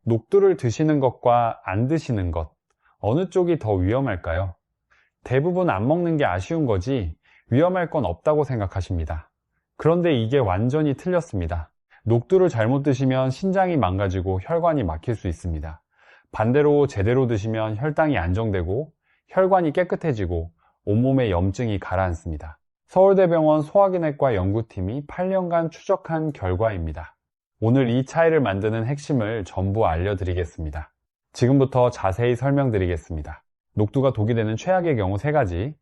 녹두를 드시는 것과 안 드시는 것, 어느 쪽이 더 위험할까요? 대부분 안 먹는 게 아쉬운 거지 위험할 건 없다고 생각하십니다. 그런데 이게 완전히 틀렸습니다. 녹두를 잘못 드시면 신장이 망가지고 혈관이 막힐 수 있습니다. 반대로 제대로 드시면 혈당이 안정되고 혈관이 깨끗해지고 온몸에 염증이 가라앉습니다. 서울대병원 소화기내과 연구팀이 8년간 추적한 결과입니다. 오늘 이 차이를 만드는 핵심을 전부 알려드리겠습니다. 지금부터 자세히 설명드리겠습니다. 녹두가 독이 되는 최악의 경우 3가지,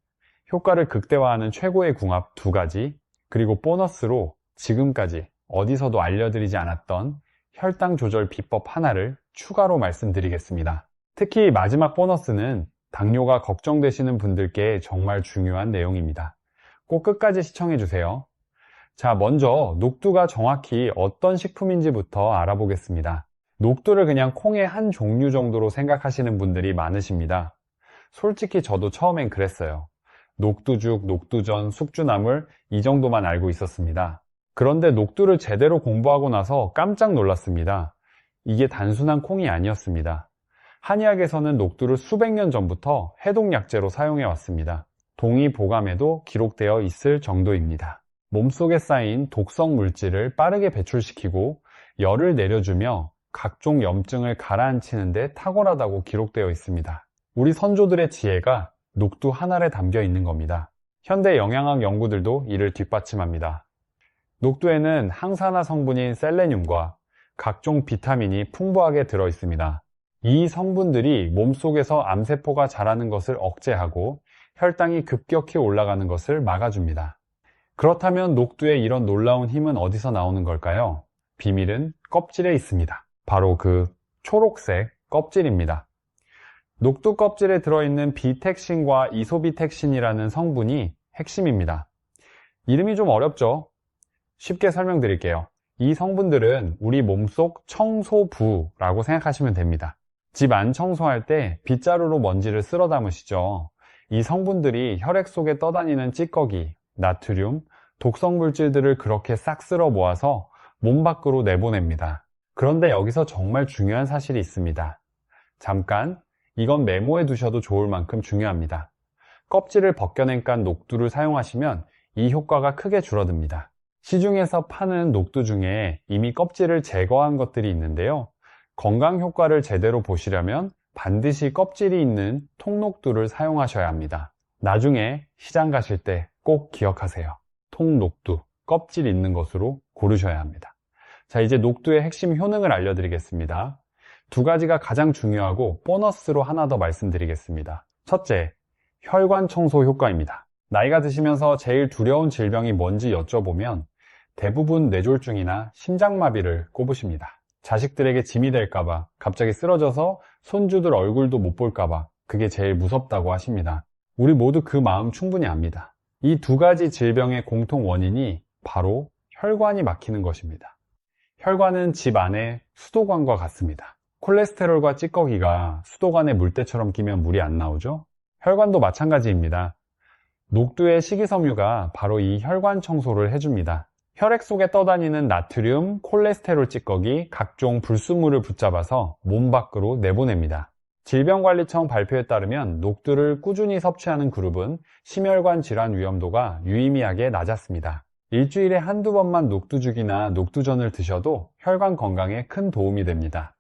효과를 극대화하는 최고의 궁합 2가지, 그리고 보너스로 지금까지 어디서도 알려드리지 않았던 혈당 조절 비법 하나를 추가로 말씀드리겠습니다. 특히 마지막 보너스는 당뇨가 걱정되시는 분들께 정말 중요한 내용입니다. 꼭 끝까지 시청해주세요. 자, 먼저 녹두가 정확히 어떤 식품인지부터 알아보겠습니다. 녹두를 그냥 콩의 한 종류 정도로 생각하시는 분들이 많으십니다. 솔직히 저도 처음엔 그랬어요. 녹두죽, 녹두전, 숙주나물 이 정도만 알고 있었습니다. 그런데 녹두를 제대로 공부하고 나서 깜짝 놀랐습니다. 이게 단순한 콩이 아니었습니다. 한의학에서는 녹두를 수백 년 전부터 해독약재로 사용해 왔습니다. 동의보감에도 기록되어 있을 정도입니다. 몸속에 쌓인 독성 물질을 빠르게 배출시키고 열을 내려주며 각종 염증을 가라앉히는 데 탁월하다고 기록되어 있습니다. 우리 선조들의 지혜가 녹두 한 알에 담겨 있는 겁니다. 현대 영양학 연구들도 이를 뒷받침합니다. 녹두에는 항산화 성분인 셀레늄과 각종 비타민이 풍부하게 들어 있습니다. 이 성분들이 몸속에서 암세포가 자라는 것을 억제하고 혈당이 급격히 올라가는 것을 막아줍니다. 그렇다면 녹두의 이런 놀라운 힘은 어디서 나오는 걸까요? 비밀은 껍질에 있습니다. 바로 그 초록색 껍질입니다. 녹두 껍질에 들어있는 비텍신과 이소비텍신이라는 성분이 핵심입니다. 이름이 좀 어렵죠? 쉽게 설명드릴게요. 이 성분들은 우리 몸속 청소부라고 생각하시면 됩니다. 집 안 청소할 때 빗자루로 먼지를 쓸어 담으시죠. 이 성분들이 혈액 속에 떠다니는 찌꺼기, 나트륨, 독성 물질들을 그렇게 싹 쓸어 모아서 몸 밖으로 내보냅니다. 그런데 여기서 정말 중요한 사실이 있습니다. 잠깐, 이건 메모해 두셔도 좋을 만큼 중요합니다. 껍질을 벗겨낸 깐 녹두를 사용하시면 이 효과가 크게 줄어듭니다. 시중에서 파는 녹두 중에 이미 껍질을 제거한 것들이 있는데요. 건강 효과를 제대로 보시려면 반드시 껍질이 있는 통녹두를 사용하셔야 합니다. 나중에 시장 가실 때 꼭 기억하세요. 통녹두, 껍질 있는 것으로 고르셔야 합니다. 자, 이제 녹두의 핵심 효능을 알려드리겠습니다. 2가지가 가장 중요하고 보너스로 하나 더 말씀드리겠습니다. 첫째, 혈관 청소 효과입니다. 나이가 드시면서 제일 두려운 질병이 뭔지 여쭤보면 대부분 뇌졸중이나 심장마비를 꼽으십니다. 자식들에게 짐이 될까봐, 갑자기 쓰러져서 손주들 얼굴도 못 볼까봐 그게 제일 무섭다고 하십니다. 우리 모두 그 마음 충분히 압니다. 이 2가지 질병의 공통 원인이 바로 혈관이 막히는 것입니다. 혈관은 집 안에 수도관과 같습니다. 콜레스테롤과 찌꺼기가 수도관에 물때처럼 끼면 물이 안 나오죠? 혈관도 마찬가지입니다. 녹두의 식이섬유가 바로 이 혈관 청소를 해줍니다. 혈액 속에 떠다니는 나트륨, 콜레스테롤 찌꺼기, 각종 불순물을 붙잡아서 몸 밖으로 내보냅니다. 질병관리청 발표에 따르면 녹두를 꾸준히 섭취하는 그룹은 심혈관 질환 위험도가 유의미하게 낮았습니다. 일주일에 한두 번만 녹두죽이나 녹두전을 드셔도 혈관 건강에 큰 도움이 됩니다.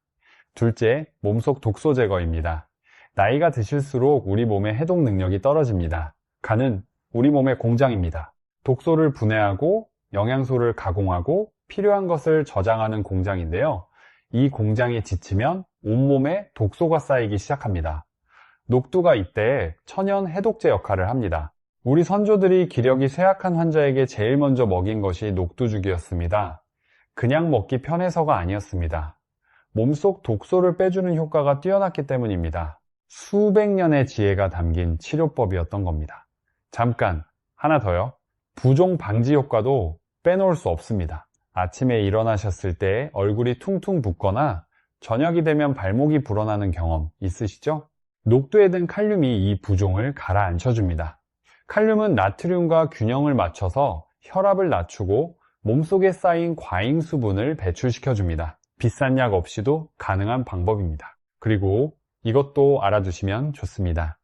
둘째, 몸속 독소 제거입니다. 나이가 드실수록 우리 몸의 해독 능력이 떨어집니다. 간은 우리 몸의 공장입니다. 독소를 분해하고 영양소를 가공하고 필요한 것을 저장하는 공장인데요. 이 공장이 지치면 온몸에 독소가 쌓이기 시작합니다. 녹두가 이때 천연 해독제 역할을 합니다. 우리 선조들이 기력이 쇠약한 환자에게 제일 먼저 먹인 것이 녹두죽이었습니다. 그냥 먹기 편해서가 아니었습니다. 몸속 독소를 빼주는 효과가 뛰어났기 때문입니다. 수백 년의 지혜가 담긴 치료법이었던 겁니다. 잠깐, 하나 더요. 부종 방지 효과도 빼놓을 수 없습니다. 아침에 일어나셨을 때 얼굴이 퉁퉁 붓거나 저녁이 되면 발목이 불어나는 경험 있으시죠? 녹두에 든 칼륨이 이 부종을 가라앉혀줍니다. 칼륨은 나트륨과 균형을 맞춰서 혈압을 낮추고 몸속에 쌓인 과잉 수분을 배출시켜줍니다. 비싼 약 없이도 가능한 방법입니다. 그리고 이것도 알아두시면 좋습니다.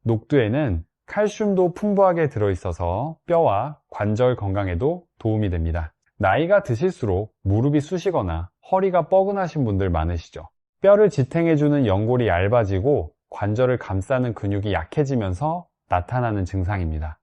녹두에는 칼슘도 풍부하게 들어있어서 뼈와 관절 건강에도 도움이 됩니다. 나이가 드실수록 무릎이 쑤시거나 허리가 뻐근하신 분들 많으시죠? 뼈를 지탱해주는 연골이 얇아지고 관절을 감싸는 근육이 약해지면서 나타나는 증상입니다.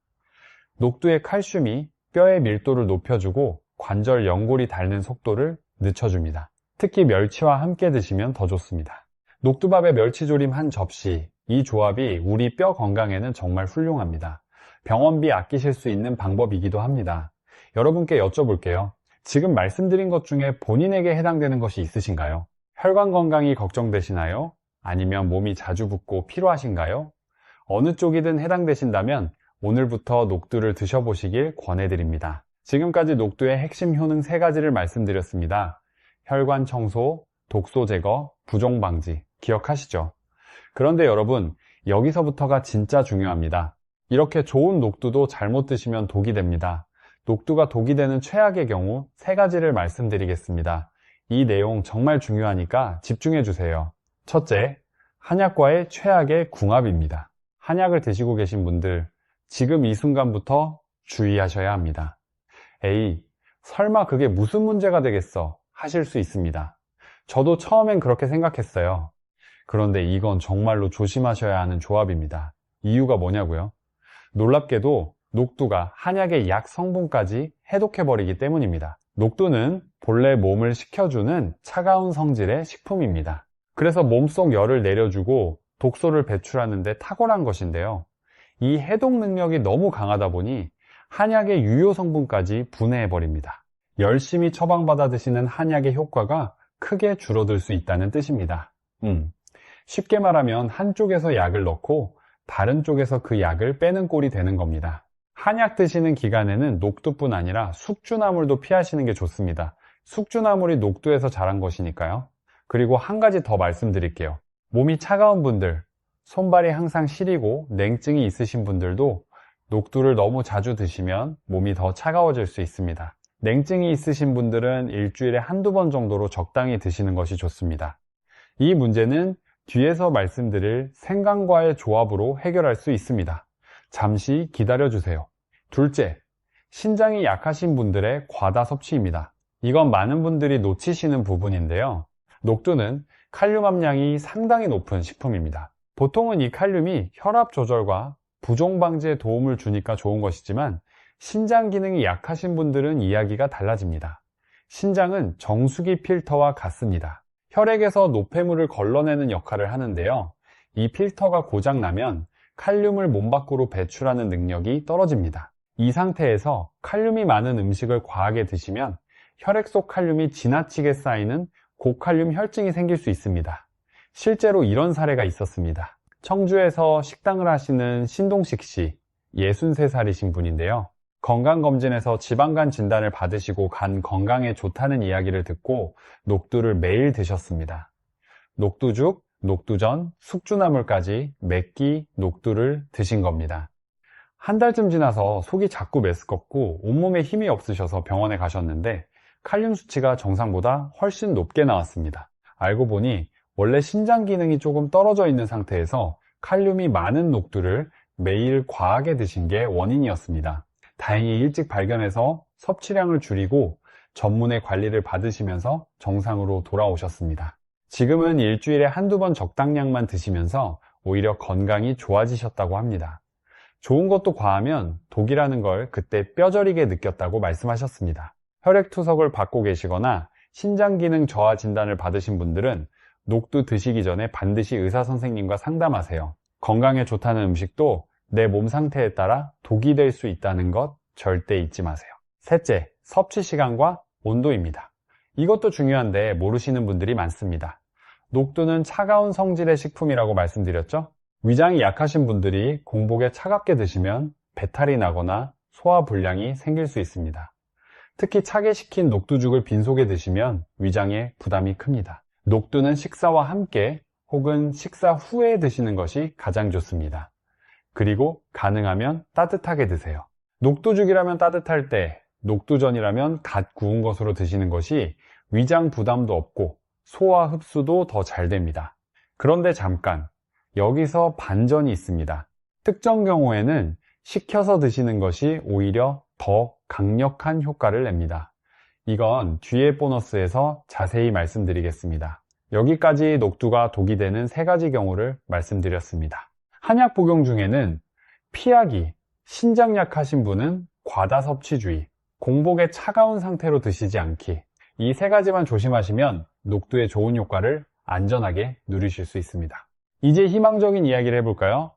녹두의 칼슘이 뼈의 밀도를 높여주고 관절 연골이 닳는 속도를 늦춰줍니다. 특히 멸치와 함께 드시면 더 좋습니다. 녹두밥에 멸치조림 한 접시, 이 조합이 우리 뼈 건강에는 정말 훌륭합니다. 병원비 아끼실 수 있는 방법이기도 합니다. 여러분께 여쭤볼게요. 지금 말씀드린 것 중에 본인에게 해당되는 것이 있으신가요? 혈관 건강이 걱정되시나요? 아니면 몸이 자주 붓고 피로하신가요? 어느 쪽이든 해당되신다면 오늘부터 녹두를 드셔보시길 권해드립니다. 지금까지 녹두의 핵심 효능 3가지를 말씀드렸습니다. 혈관 청소, 독소 제거, 부종 방지, 기억하시죠? 그런데 여러분, 여기서부터가 진짜 중요합니다. 이렇게 좋은 녹두도 잘못 드시면 독이 됩니다. 녹두가 독이 되는 최악의 경우 3가지를 말씀드리겠습니다. 이 내용 정말 중요하니까 집중해 주세요. 첫째, 한약과의 최악의 궁합입니다. 한약을 드시고 계신 분들, 지금 이 순간부터 주의하셔야 합니다. 에이, 설마 그게 무슨 문제가 되겠어 하실 수 있습니다. 저도 처음엔 그렇게 생각했어요. 그런데 이건 정말로 조심하셔야 하는 조합입니다. 이유가 뭐냐고요? 놀랍게도 녹두가 한약의 약 성분까지 해독해버리기 때문입니다. 녹두는 본래 몸을 식혀주는 차가운 성질의 식품입니다. 그래서 몸속 열을 내려주고 독소를 배출하는 데 탁월한 것인데요. 이 해독 능력이 너무 강하다 보니 한약의 유효 성분까지 분해해버립니다. 열심히 처방받아 드시는 한약의 효과가 크게 줄어들 수 있다는 뜻입니다. 쉽게 말하면 한쪽에서 약을 넣고 다른 쪽에서 그 약을 빼는 꼴이 되는 겁니다. 한약 드시는 기간에는 녹두뿐 아니라 숙주나물도 피하시는 게 좋습니다. 숙주나물이 녹두에서 자란 것이니까요. 그리고 한 가지 더 말씀드릴게요. 몸이 차가운 분들, 손발이 항상 시리고 냉증이 있으신 분들도 녹두를 너무 자주 드시면 몸이 더 차가워질 수 있습니다. 냉증이 있으신 분들은 일주일에 한두 번 정도로 적당히 드시는 것이 좋습니다. 이 문제는 뒤에서 말씀드릴 생강과의 조합으로 해결할 수 있습니다. 잠시 기다려주세요. 둘째, 신장이 약하신 분들의 과다 섭취입니다. 이건 많은 분들이 놓치시는 부분인데요. 녹두는 칼륨 함량이 상당히 높은 식품입니다. 보통은 이 칼륨이 혈압 조절과 부종 방지에 도움을 주니까 좋은 것이지만 신장 기능이 약하신 분들은 이야기가 달라집니다. 신장은 정수기 필터와 같습니다. 혈액에서 노폐물을 걸러내는 역할을 하는데요. 이 필터가 고장나면 칼륨을 몸 밖으로 배출하는 능력이 떨어집니다. 이 상태에서 칼륨이 많은 음식을 과하게 드시면 혈액 속 칼륨이 지나치게 쌓이는 고칼륨 혈증이 생길 수 있습니다. 실제로 이런 사례가 있었습니다. 청주에서 식당을 하시는 신동식 씨, 63살이신 분인데요. 건강검진에서 지방간 진단을 받으시고 간 건강에 좋다는 이야기를 듣고 녹두를 매일 드셨습니다. 녹두죽, 녹두전, 숙주나물까지 몇 끼 녹두를 드신 겁니다. 한 달쯤 지나서 속이 자꾸 메스껍고 온몸에 힘이 없으셔서 병원에 가셨는데 칼륨 수치가 정상보다 훨씬 높게 나왔습니다. 알고 보니 원래 신장 기능이 조금 떨어져 있는 상태에서 칼륨이 많은 녹두를 매일 과하게 드신 게 원인이었습니다. 다행히 일찍 발견해서 섭취량을 줄이고 전문의 관리를 받으시면서 정상으로 돌아오셨습니다. 지금은 일주일에 한두 번 적당량만 드시면서 오히려 건강이 좋아지셨다고 합니다. 좋은 것도 과하면 독이라는 걸 그때 뼈저리게 느꼈다고 말씀하셨습니다. 혈액투석을 받고 계시거나 신장기능 저하 진단을 받으신 분들은 녹두 드시기 전에 반드시 의사 선생님과 상담하세요. 건강에 좋다는 음식도 내 몸 상태에 따라 독이 될 수 있다는 것 절대 잊지 마세요. 셋째, 섭취 시간과 온도입니다. 이것도 중요한데 모르시는 분들이 많습니다. 녹두는 차가운 성질의 식품이라고 말씀드렸죠? 위장이 약하신 분들이 공복에 차갑게 드시면 배탈이 나거나 소화불량이 생길 수 있습니다. 특히 차게 식힌 녹두죽을 빈속에 드시면 위장에 부담이 큽니다. 녹두는 식사와 함께 혹은 식사 후에 드시는 것이 가장 좋습니다. 그리고 가능하면 따뜻하게 드세요. 녹두죽이라면 따뜻할 때, 녹두전이라면 갓 구운 것으로 드시는 것이 위장 부담도 없고 소화 흡수도 더 잘 됩니다. 그런데 잠깐, 여기서 반전이 있습니다. 특정 경우에는 식혀서 드시는 것이 오히려 더 강력한 효과를 냅니다. 이건 뒤에 보너스에서 자세히 말씀드리겠습니다. 여기까지 녹두가 독이 되는 3가지 경우를 말씀드렸습니다. 한약 복용 중에는 피하기, 신장 약하신 분은 과다 섭취주의, 공복에 차가운 상태로 드시지 않기, 이 3가지만 조심하시면 녹두의 좋은 효과를 안전하게 누리실 수 있습니다. 이제 희망적인 이야기를 해볼까요?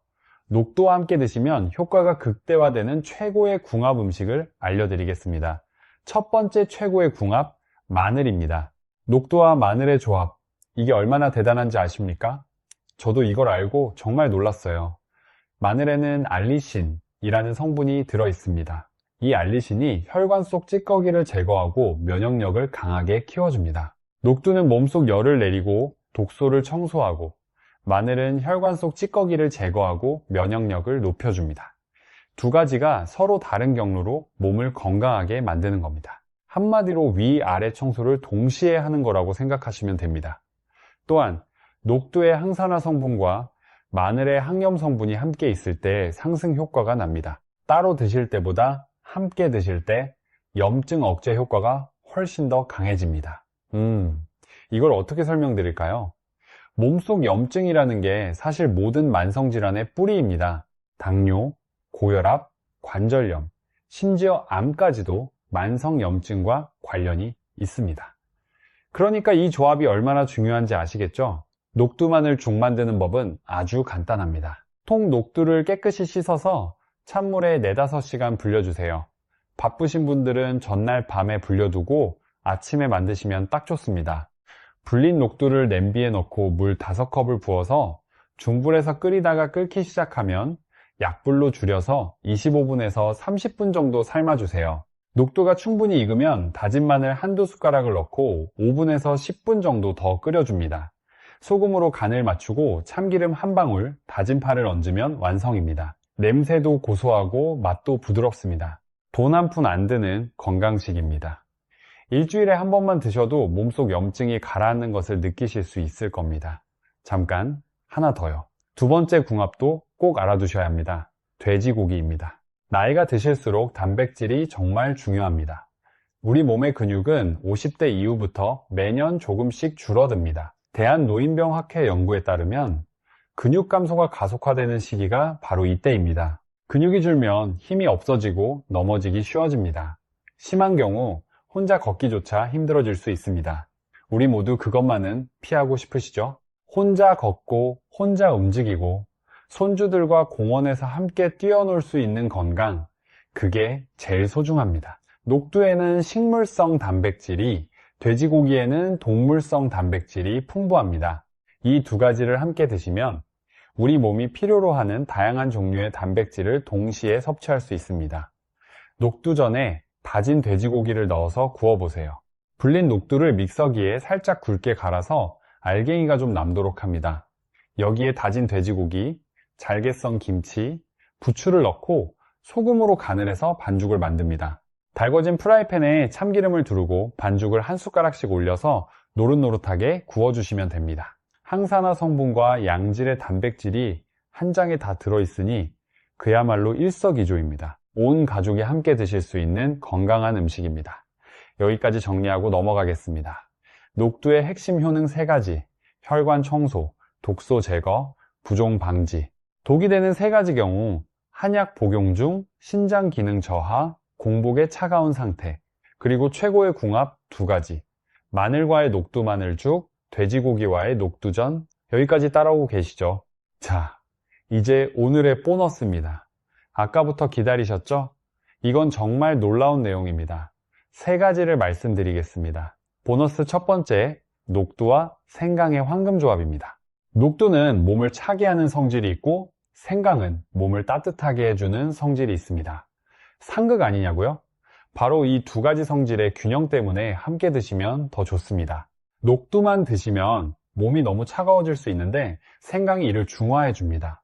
녹두와 함께 드시면 효과가 극대화되는 최고의 궁합 음식을 알려드리겠습니다. 첫 번째 최고의 궁합, 마늘입니다. 녹두와 마늘의 조합, 이게 얼마나 대단한지 아십니까? 저도 이걸 알고 정말 놀랐어요. 마늘에는 알리신이라는 성분이 들어있습니다. 이 알리신이 혈관 속 찌꺼기를 제거하고 면역력을 강하게 키워줍니다. 녹두는 몸속 열을 내리고 독소를 청소하고, 마늘은 혈관 속 찌꺼기를 제거하고 면역력을 높여줍니다. 2가지가 서로 다른 경로로 몸을 건강하게 만드는 겁니다. 한마디로 위아래 청소를 동시에 하는 거라고 생각하시면 됩니다. 또한 녹두의 항산화 성분과 마늘의 항염 성분이 함께 있을 때 상승 효과가 납니다. 따로 드실 때보다 함께 드실 때 염증 억제 효과가 훨씬 더 강해집니다. 이걸 어떻게 설명드릴까요? 몸속 염증이라는 게 사실 모든 만성질환의 뿌리입니다. 당뇨, 고혈압, 관절염, 심지어 암까지도 만성염증과 관련이 있습니다. 그러니까 이 조합이 얼마나 중요한지 아시겠죠? 녹두마늘 죽 만드는 법은 아주 간단합니다. 통 녹두를 깨끗이 씻어서 찬물에 4-5시간 불려주세요. 바쁘신 분들은 전날 밤에 불려두고 아침에 만드시면 딱 좋습니다. 불린 녹두를 냄비에 넣고 물 5컵을 부어서 중불에서 끓이다가 끓기 시작하면 약불로 줄여서 25분에서 30분 정도 삶아주세요. 녹두가 충분히 익으면 다진 마늘 1-2숟가락을 넣고 5분에서 10분 정도 더 끓여줍니다. 소금으로 간을 맞추고 참기름 한 방울, 다진 파를 얹으면 완성입니다. 냄새도 고소하고 맛도 부드럽습니다. 돈 한 푼 안 드는 건강식입니다. 일주일에 한 번만 드셔도 몸속 염증이 가라앉는 것을 느끼실 수 있을 겁니다. 잠깐, 하나 더요. 2번째 궁합도 꼭 알아두셔야 합니다. 돼지고기입니다. 나이가 드실수록 단백질이 정말 중요합니다. 우리 몸의 근육은 50대 이후부터 매년 조금씩 줄어듭니다. 대한노인병학회 연구에 따르면 근육 감소가 가속화되는 시기가 바로 이때입니다. 근육이 줄면 힘이 없어지고 넘어지기 쉬워집니다. 심한 경우 혼자 걷기조차 힘들어질 수 있습니다. 우리 모두 그것만은 피하고 싶으시죠? 혼자 걷고 혼자 움직이고 손주들과 공원에서 함께 뛰어놀 수 있는 건강, 그게 제일 소중합니다. 녹두에는 식물성 단백질이, 돼지고기에는 동물성 단백질이 풍부합니다. 이 2가지를 함께 드시면 우리 몸이 필요로 하는 다양한 종류의 단백질을 동시에 섭취할 수 있습니다. 녹두전에 다진 돼지고기를 넣어서 구워보세요. 불린 녹두를 믹서기에 살짝 굵게 갈아서 알갱이가 좀 남도록 합니다. 여기에 다진 돼지고기, 잘게 썬 김치, 부추를 넣고 소금으로 간을 해서 반죽을 만듭니다. 달궈진 프라이팬에 참기름을 두르고 반죽을 1숟가락씩 올려서 노릇노릇하게 구워주시면 됩니다. 항산화 성분과 양질의 단백질이 한 장에 다 들어있으니 그야말로 일석이조입니다. 온 가족이 함께 드실 수 있는 건강한 음식입니다. 여기까지 정리하고 넘어가겠습니다. 녹두의 핵심 효능 3가지, 혈관 청소, 독소 제거, 부종 방지. 독이 되는 3가지 경우 한약 복용 중 신장 기능 저하, 공복의 차가운 상태, 그리고 최고의 궁합 2가지, 마늘과의 녹두 마늘죽, 돼지고기와의 녹두전. 여기까지 따라오고 계시죠? 자, 이제 오늘의 보너스입니다. 아까부터 기다리셨죠? 이건 정말 놀라운 내용입니다. 3가지를 말씀드리겠습니다. 보너스 첫 번째, 녹두와 생강의 황금조합입니다. 녹두는 몸을 차게 하는 성질이 있고 생강은 몸을 따뜻하게 해주는 성질이 있습니다. 상극 아니냐고요? 바로 이 2가지 성질의 균형 때문에 함께 드시면 더 좋습니다. 녹두만 드시면 몸이 너무 차가워질 수 있는데 생강이 이를 중화해 줍니다.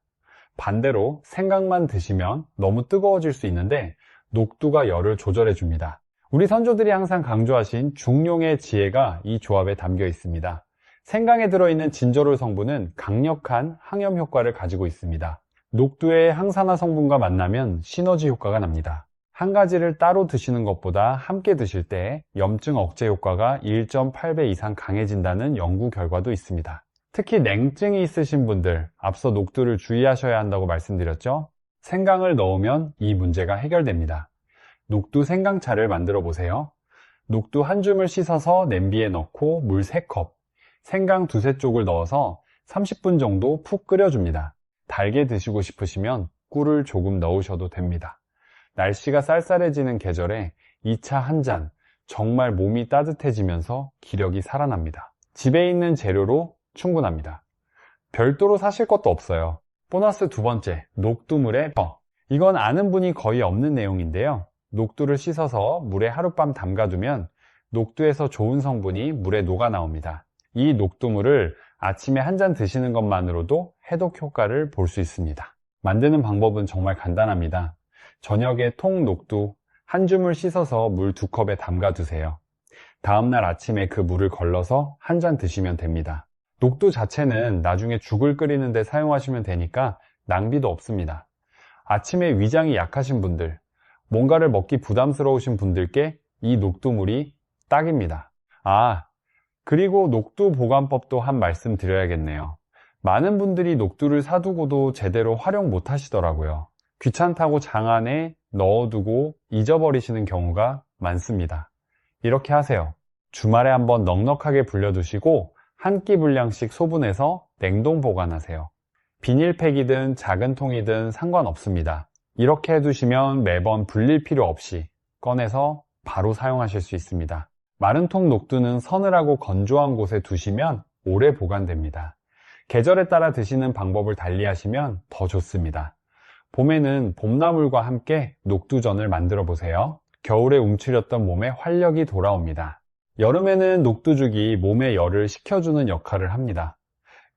반대로 생강만 드시면 너무 뜨거워질 수 있는데 녹두가 열을 조절해 줍니다. 우리 선조들이 항상 강조하신 중용의 지혜가 이 조합에 담겨 있습니다. 생강에 들어있는 진저롤 성분은 강력한 항염 효과를 가지고 있습니다. 녹두의 항산화 성분과 만나면 시너지 효과가 납니다. 한 가지를 따로 드시는 것보다 함께 드실 때 염증 억제 효과가 1.8배 이상 강해진다는 연구 결과도 있습니다. 특히 냉증이 있으신 분들, 앞서 녹두를 주의하셔야 한다고 말씀드렸죠? 생강을 넣으면 이 문제가 해결됩니다. 녹두 생강차를 만들어 보세요. 녹두 한 줌을 씻어서 냄비에 넣고 물 3컵, 생강 두세 쪽을 넣어서 30분 정도 푹 끓여줍니다. 달게 드시고 싶으시면 꿀을 조금 넣으셔도 됩니다. 날씨가 쌀쌀해지는 계절에 이 차 한 잔, 정말 몸이 따뜻해지면서 기력이 살아납니다. 집에 있는 재료로 충분합니다. 별도로 사실 것도 없어요. 보너스 두 번째, 녹두물에 버. 이건 아는 분이 거의 없는 내용인데요. 녹두를 씻어서 물에 하룻밤 담가두면 녹두에서 좋은 성분이 물에 녹아 나옵니다. 이 녹두물을 아침에 한 잔 드시는 것만으로도 해독 효과를 볼 수 있습니다. 만드는 방법은 정말 간단합니다. 저녁에 통 녹두 한 줌을 씻어서 물 2컵에 담가 두세요. 다음날 아침에 그 물을 걸러서 한 잔 드시면 됩니다. 녹두 자체는 나중에 죽을 끓이는 데 사용하시면 되니까 낭비도 없습니다. 아침에 위장이 약하신 분들, 뭔가를 먹기 부담스러우신 분들께 이 녹두물이 딱입니다. 그리고 녹두 보관법도 한 말씀 드려야겠네요. 많은 분들이 녹두를 사두고도 제대로 활용 못 하시더라고요. 귀찮다고 장 안에 넣어두고 잊어버리시는 경우가 많습니다. 이렇게 하세요. 주말에 한번 넉넉하게 불려두시고 한 끼 분량씩 소분해서 냉동 보관하세요. 비닐팩이든 작은 통이든 상관없습니다. 이렇게 해두시면 매번 불릴 필요 없이 꺼내서 바로 사용하실 수 있습니다. 마른 통 녹두는 서늘하고 건조한 곳에 두시면 오래 보관됩니다. 계절에 따라 드시는 방법을 달리 하시면 더 좋습니다. 봄에는 봄나물과 함께 녹두전을 만들어 보세요. 겨울에 움츠렸던 몸에 활력이 돌아옵니다. 여름에는 녹두죽이 몸의 열을 식혀주는 역할을 합니다.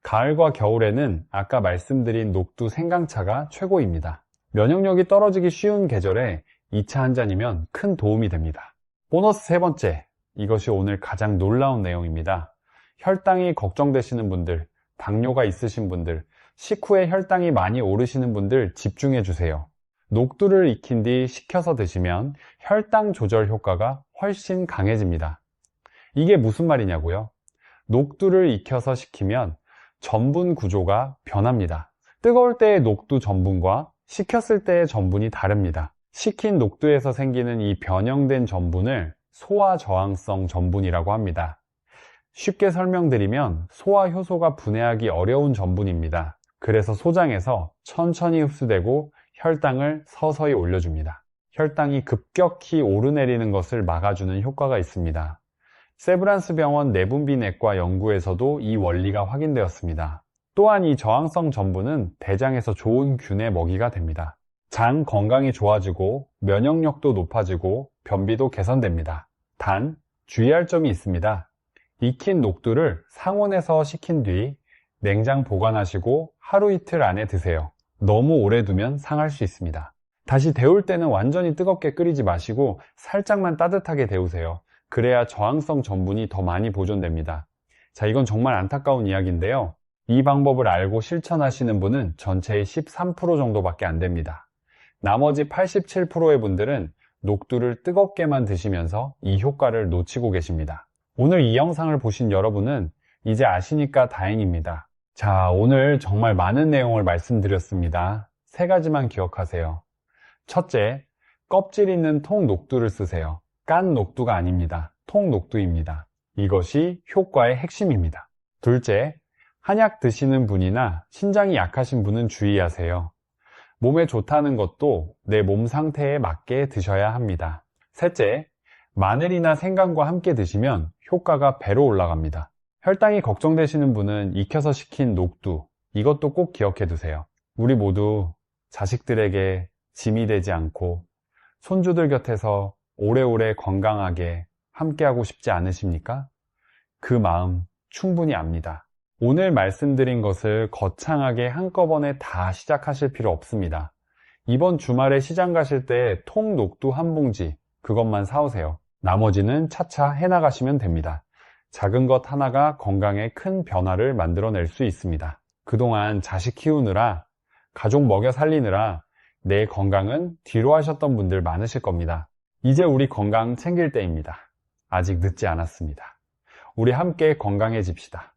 가을과 겨울에는 아까 말씀드린 녹두 생강차가 최고입니다. 면역력이 떨어지기 쉬운 계절에 이 차 한 잔이면 큰 도움이 됩니다. 보너스 세 번째, 이것이 오늘 가장 놀라운 내용입니다. 혈당이 걱정되시는 분들, 당뇨가 있으신 분들, 식후에 혈당이 많이 오르시는 분들 집중해 주세요. 녹두를 익힌 뒤 식혀서 드시면 혈당 조절 효과가 훨씬 강해집니다. 이게 무슨 말이냐고요? 녹두를 익혀서 식히면 전분 구조가 변합니다. 뜨거울 때의 녹두 전분과 식혔을 때의 전분이 다릅니다. 식힌 녹두에서 생기는 이 변형된 전분을 소화저항성 전분이라고 합니다. 쉽게 설명드리면 소화 효소가 분해하기 어려운 전분입니다. 그래서 소장에서 천천히 흡수되고 혈당을 서서히 올려줍니다. 혈당이 급격히 오르내리는 것을 막아주는 효과가 있습니다. 세브란스 병원 내분비내과 연구에서도 이 원리가 확인되었습니다. 또한 이 저항성 전분은 대장에서 좋은 균의 먹이가 됩니다. 장 건강이 좋아지고 면역력도 높아지고 변비도 개선됩니다. 단, 주의할 점이 있습니다. 익힌 녹두를 상온에서 식힌 뒤 냉장 보관하시고 하루 이틀 안에 드세요. 너무 오래 두면 상할 수 있습니다. 다시 데울 때는 완전히 뜨겁게 끓이지 마시고 살짝만 따뜻하게 데우세요. 그래야 저항성 전분이 더 많이 보존됩니다. 자, 이건 정말 안타까운 이야기인데요. 이 방법을 알고 실천하시는 분은 전체의 13% 정도밖에 안 됩니다. 나머지 87%의 분들은 녹두를 뜨겁게만 드시면서 이 효과를 놓치고 계십니다. 오늘 이 영상을 보신 여러분은 이제 아시니까 다행입니다. 자, 오늘 정말 많은 내용을 말씀드렸습니다. 3가지만 기억하세요. 첫째, 껍질 있는 통 녹두를 쓰세요. 깐 녹두가 아닙니다. 통 녹두입니다. 이것이 효과의 핵심입니다. 둘째, 한약 드시는 분이나 신장이 약하신 분은 주의하세요. 몸에 좋다는 것도 내 몸 상태에 맞게 드셔야 합니다. 셋째, 마늘이나 생강과 함께 드시면 효과가 배로 올라갑니다. 혈당이 걱정되시는 분은 익혀서 식힌 녹두, 이것도 꼭 기억해 두세요. 우리 모두 자식들에게 짐이 되지 않고 손주들 곁에서 오래오래 건강하게 함께하고 싶지 않으십니까? 그 마음 충분히 압니다. 오늘 말씀드린 것을 거창하게 한꺼번에 다 시작하실 필요 없습니다. 이번 주말에 시장 가실 때 통 녹두 한 봉지 그것만 사오세요. 나머지는 차차 해나가시면 됩니다. 작은 것 하나가 건강에 큰 변화를 만들어낼 수 있습니다. 그동안 자식 키우느라, 가족 먹여 살리느라 내 건강은 뒤로 하셨던 분들 많으실 겁니다. 이제 우리 건강 챙길 때입니다. 아직 늦지 않았습니다. 우리 함께 건강해집시다.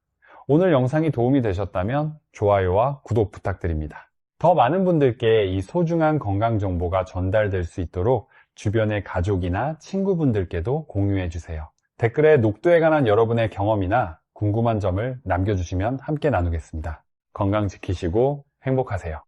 오늘 영상이 도움이 되셨다면 좋아요와 구독 부탁드립니다. 더 많은 분들께 이 소중한 건강 정보가 전달될 수 있도록 주변의 가족이나 친구분들께도 공유해 주세요. 댓글에 녹두에 관한 여러분의 경험이나 궁금한 점을 남겨주시면 함께 나누겠습니다. 건강 지키시고 행복하세요.